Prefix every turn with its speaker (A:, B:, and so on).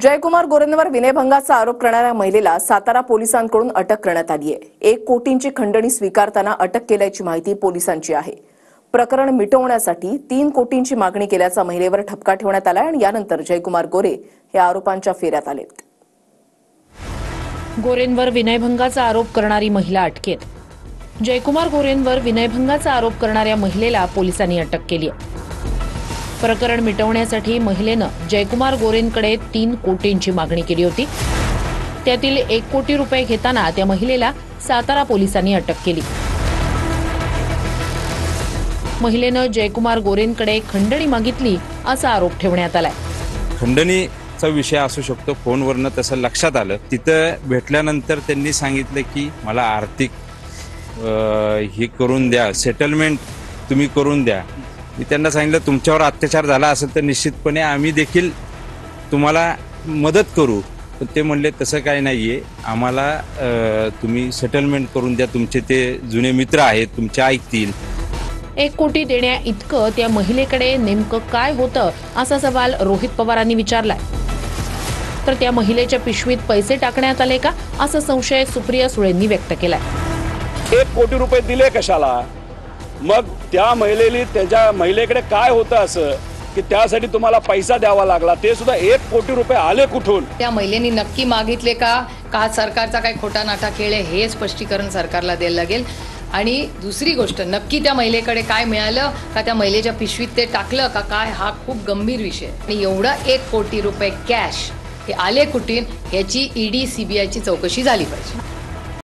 A: जयकुमार गोरेंवर विनयभंगाचा आरोप करणाऱ्या महिलेला सातारा पोलिसांकडून अटक करण्यात आली आहे। 1 कोटींची खंडणी स्वीकारताना अटक केल्याची माहिती पोलिसांची आहे। प्रकरण मिटवण्यासाठी 3 कोटींची मागणी केल्याचा महिलेवर ठपका ठेवण्यात आला आणि यानंतर जयकुमार गोरे हे आरोपांच्या फेऱ्यात आलेत।
B: गोरेंवर विनयभंगाचा आरोप करणारी महिला अटकेत। जयकुमार गोरेंवर विनयभंगाचा आरोप करणाऱ्या महिलेला पोलिसांनी अटक केली आहे। प्रकरण मिटवण्यासाठी महिलेनं जयकुमार गोरेंकडे 3 कोटींची मागणी केली होती। त्यातील 1 कोटी रुपये घेताना त्या महिलेला सातारा पोलिसांनी अटक केली। महिलेनं जयकुमार गोरेंकडे खंडणी मागितली असा आरोप ठेवण्यात आलाय।
C: खंडणीचा विषय असू शकतो, फोनवरनं तसं लक्षात आलं। तिथं भेटल्यानंतर त्यांनी सांगितलं की मला आर्थिक हे करून द्या, सेटलमेंट तुम्ही करून द्या। मी त्यांना सांगितलं तुमच्यावर अत्याचार झाला असेल तर निश्चितपणे आम्ही देखील तुम्हाला मदत करू, पण ते म्हणले तसं काही नाहीये, आम्हाला तुम्ही सेटलमेंट करून द्या, तुमचे ते जुने मित्र आहेत, तुमचे ऐकतील।
B: 1 कोटी देण्या इतकं त्या महिलेकडे नेमकं काय होतं असा सवाल रोहित पवारांनी विचारलाय। तर त्या महिलेच्या पिशवीत पैसे टाकण्यात आले का असा संशय सुप्रिया सुळेंनी व्यक्त केलाय।
D: 1 कोटी रुपये दिले कशाला? मग त्या महिलेकडे काय होतं असं की त्यासाठी तुम्हाला पैसा द्यावा लागला? ते सुद्धा 1 कोटी रुपये आले कुठून?
E: त्या महिलेनी नक्की मागितले का सरकारचा काही खोटा नाटा खेळ आहे हे स्पष्टीकरण सरकारला द्यायला लागेल। आणि दुसरी गोष्ट, नक्की त्या महिलेकडे काय मिळालं का, त्या महिलेच्या पिशवीत ते टाकलं का काय, हा खूप गंभीर विषय आहे। आणि एवढा 1 कोटी रुपये कॅश हे आले कुठून याची ईडी CBIची चौकशी झाली पाहिजे।